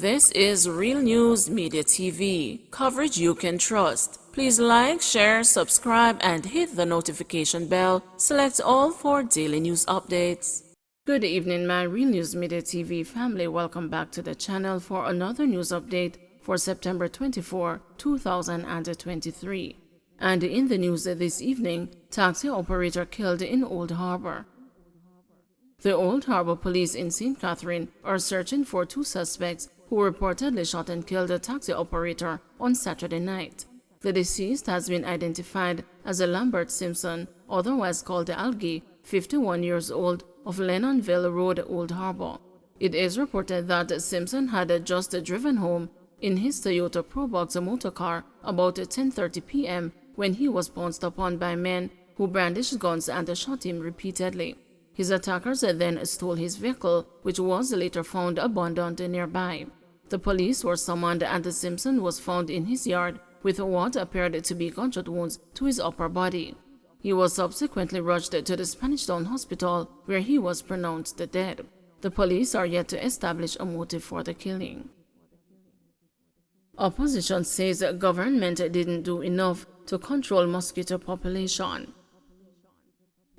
This is Real News Media TV, coverage you can trust. Please like, share, subscribe, and hit the notification bell. Select all for daily news updates. Good evening, my Real News Media TV family. Welcome back to the channel for another news update for September 24, 2023. And in the news this evening, taxi operator killed in Old Harbor. The Old Harbor Police in St. Catherine are searching for two suspects who reportedly shot and killed a taxi operator on Saturday night. The deceased has been identified as a Lambert Simpson, otherwise called Algie, 51 years old, of Lennonville Road, Old Harbor. It is reported that Simpson had just driven home in his Toyota Probox motor car about 10:30 p.m. when he was pounced upon by men who brandished guns and shot him repeatedly. His attackers then stole his vehicle, which was later found abandoned nearby. The police were summoned and Simpson was found in his yard with what appeared to be gunshot wounds to his upper body. He was subsequently rushed to the Spanish Town Hospital, where he was pronounced dead. The police are yet to establish a motive for the killing. Opposition says government didn't do enough to control mosquito population.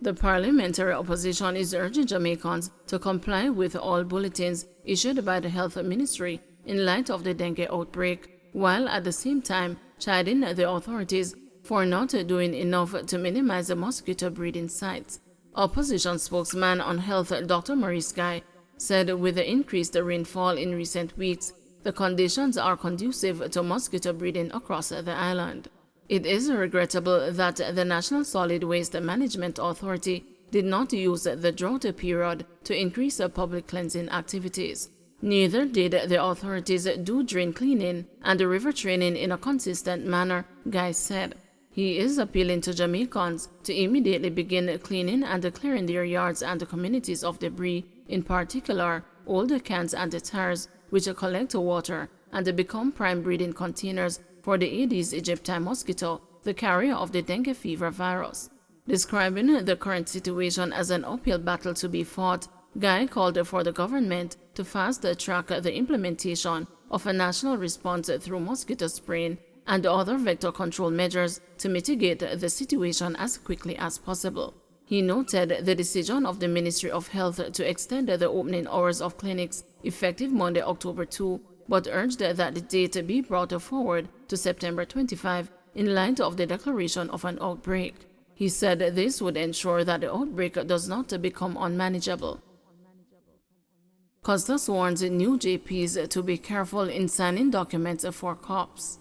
The parliamentary opposition is urging Jamaicans to comply with all bulletins issued by the Health Ministry in light of the dengue outbreak, while at the same time chiding the authorities for not doing enough to minimize the mosquito breeding sites. Opposition spokesman on health Dr. Maurice Guy said with the increased rainfall in recent weeks, the conditions are conducive to mosquito breeding across the island. It is regrettable that the National Solid Waste Management Authority did not use the drought period to increase public cleansing activities. Neither did the authorities do drain cleaning and river training in a consistent manner, Guy said. He is appealing to Jamaicans to immediately begin cleaning and clearing their yards and communities of debris, in particular old cans and tires, which collect water and become prime breeding containers for the Aedes aegypti mosquito, the carrier of the dengue fever virus. Describing the current situation as an uphill battle to be fought, Guy called for the government to fast-track the implementation of a national response through mosquito spraying and other vector control measures to mitigate the situation as quickly as possible. He noted the decision of the Ministry of Health to extend the opening hours of clinics effective Monday, October 2, but urged that the date be brought forward to September 25 in light of the declaration of an outbreak. He said this would ensure that the outbreak does not become unmanageable. Custos warns new JPs to be careful in signing documents for cops.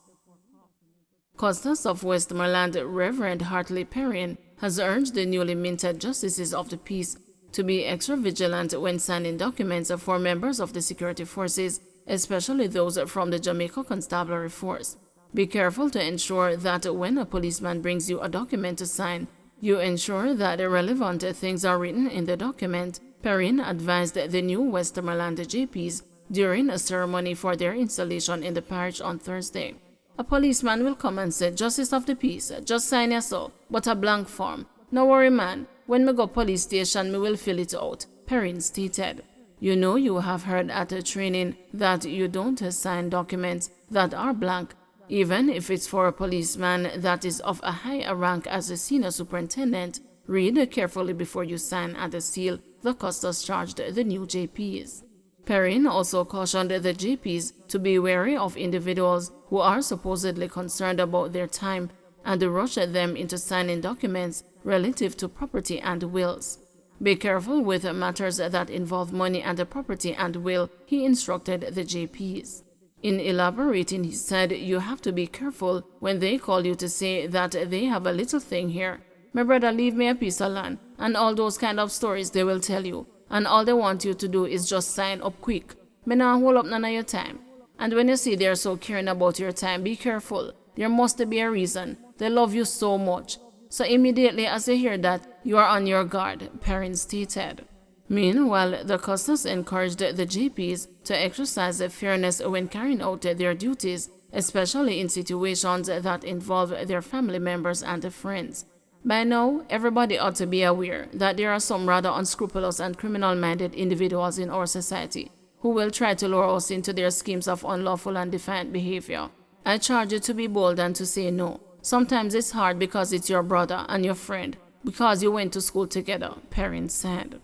Custos of Westmoreland, Reverend Hartley Perrin, has urged the newly minted Justices of the Peace to be extra vigilant when signing documents for members of the security forces, especially those from the Jamaica Constabulary Force. Be careful to ensure that when a policeman brings you a document to sign, you ensure that relevant things are written in the document, Perrin advised the new Westmoreland JPs during a ceremony for their installation in the parish on Thursday. A policeman will come and say, "Justice of the Peace, just sign yourself, but a blank form. No worry, man, when me go police station, me will fill it out," Perrin stated. You know, you have heard at a training that you don't sign documents that are blank, even if it's for a policeman that is of a higher rank as a senior superintendent. Read carefully before you sign and seal, the custos charged the new JPs. Perrin also cautioned the JPs to be wary of individuals who are supposedly concerned about their time and rush them into signing documents relative to property and wills. Be careful with matters that involve money and property and will, he instructed the JPs. In elaborating, he said, you have to be careful when they call you to say that they have a little thing here. My brother, leave me a piece of land, and all those kind of stories they will tell you, and all they want you to do is just sign up quick. Me nah hold up none of your time. And when you see they're so caring about your time, be careful. There must be a reason. They love you so much. So immediately as you hear that, you are on your guard, Perrin stated. Meanwhile, the custos encouraged the JPs to exercise fairness when carrying out their duties, especially in situations that involve their family members and friends. By now, everybody ought to be aware that there are some rather unscrupulous and criminal-minded individuals in our society. who will try to lure us into their schemes of unlawful and defiant behavior. I charge you to be bold and to say no. Sometimes it's hard because it's your brother and your friend, because you went to school together, Perrin said.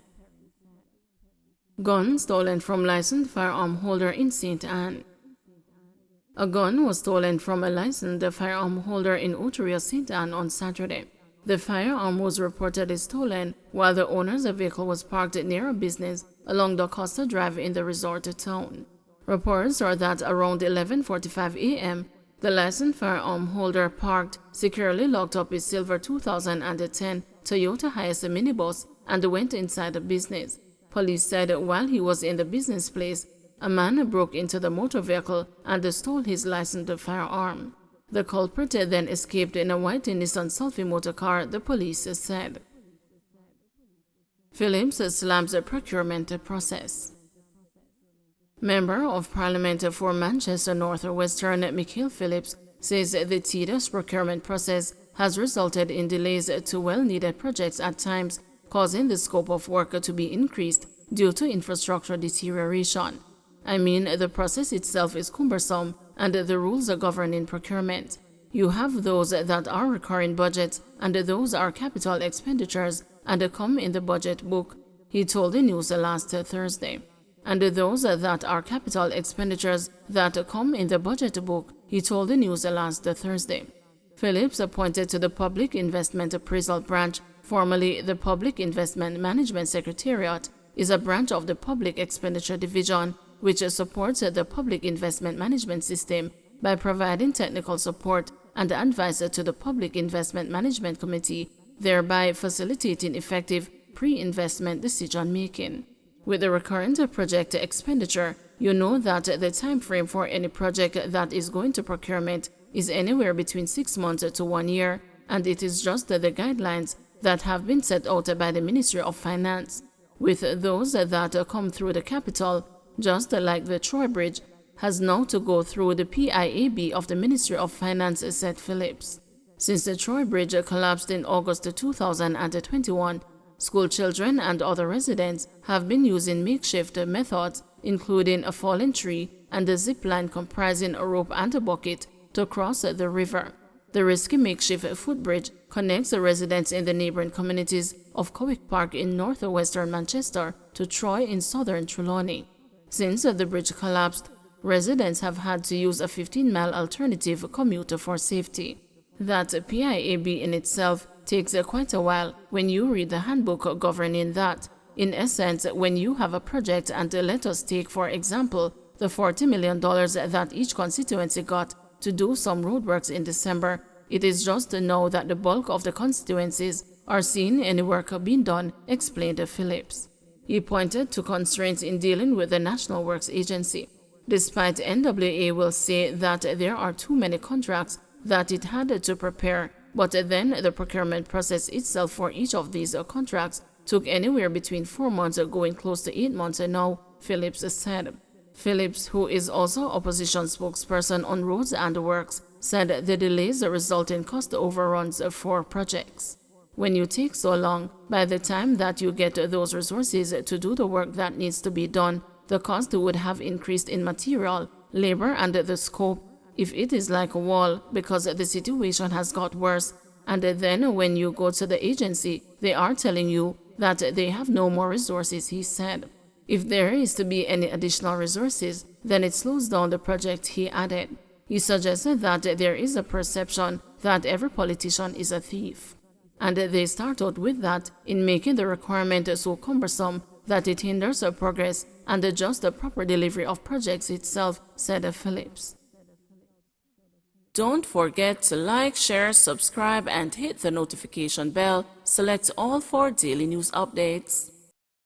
Gun stolen from licensed firearm holder in St. Anne. A gun was stolen from a licensed firearm holder in Oteria, St. Anne on Saturday. The firearm was reportedly stolen while the owner's vehicle was parked near a business along the Costa Drive in the resort town. Reports are that around 11:45 a.m., the licensed firearm holder parked, securely locked up his silver 2010 Toyota Hiace minibus and went inside the business. Police said while he was in the business place, a man broke into the motor vehicle and stole his licensed firearm. The culprit then escaped in a white Nissan Selfie motor car, the police said. Phillips slams the procurement process. Member of Parliament for Manchester North Western Michael Phillips says the tedious procurement process has resulted in delays to well-needed projects at times, causing the scope of work to be increased due to infrastructure deterioration. I mean, the process itself is cumbersome and the rules governing procurement. You have those that are recurring budgets and those are capital expenditures and come in the budget book, he told the news last Thursday. And those that are capital expenditures that come in the budget book, he told the news last Thursday. Phillips appointed to the Public Investment Appraisal Branch, formerly the Public Investment Management Secretariat, is a branch of the Public Expenditure Division, which supports the public investment management system by providing technical support and advice to the Public Investment Management Committee, thereby facilitating effective pre-investment decision-making. With the recurrent project expenditure, you know that the time frame for any project that is going to procurement is anywhere between 6 months to 1 year, and it is just the guidelines that have been set out by the Ministry of Finance. With those that come through the capital, just like the Troy Bridge, has now to go through the PIAB of the Ministry of Finance, said Phillips. Since the Troy Bridge collapsed in August 2021, school children and other residents have been using makeshift methods, including a fallen tree and a zip line comprising a rope and a bucket, to cross the river. The risky makeshift footbridge connects the residents in the neighboring communities of Cowick Park in northwestern Manchester to Troy in southern Trelawney. Since the bridge collapsed, residents have had to use a 15-mile alternative commute for safety. That PIAB in itself takes quite a while when you read the handbook governing that. In essence, when you have a project and let us take, for example, the $40 million that each constituency got to do some roadworks in December, it is just to know that the bulk of the constituencies are seeing any work being done, explained Phillips. He pointed to constraints in dealing with the National Works Agency. Despite NWA will say that there are too many contracts that it had to prepare, but then the procurement process itself for each of these contracts took anywhere between 4 months going close to 8 months now, Phillips said. Phillips, who is also opposition spokesperson on roads and works, said the delays result in cost overruns for projects. When you take so long, by the time that you get those resources to do the work that needs to be done, the cost would have increased in material, labor, and the scope. If it is like a wall, because the situation has got worse, and then when you go to the agency, they are telling you that they have no more resources, he said. If there is to be any additional resources, then it slows down the project, he added. He suggested that there is a perception that every politician is a thief. And they start out with that in making the requirement so cumbersome that it hinders progress and just the proper delivery of projects itself, said Phillips. Don't forget to like, share, subscribe, and hit the notification bell. Select all for daily news updates.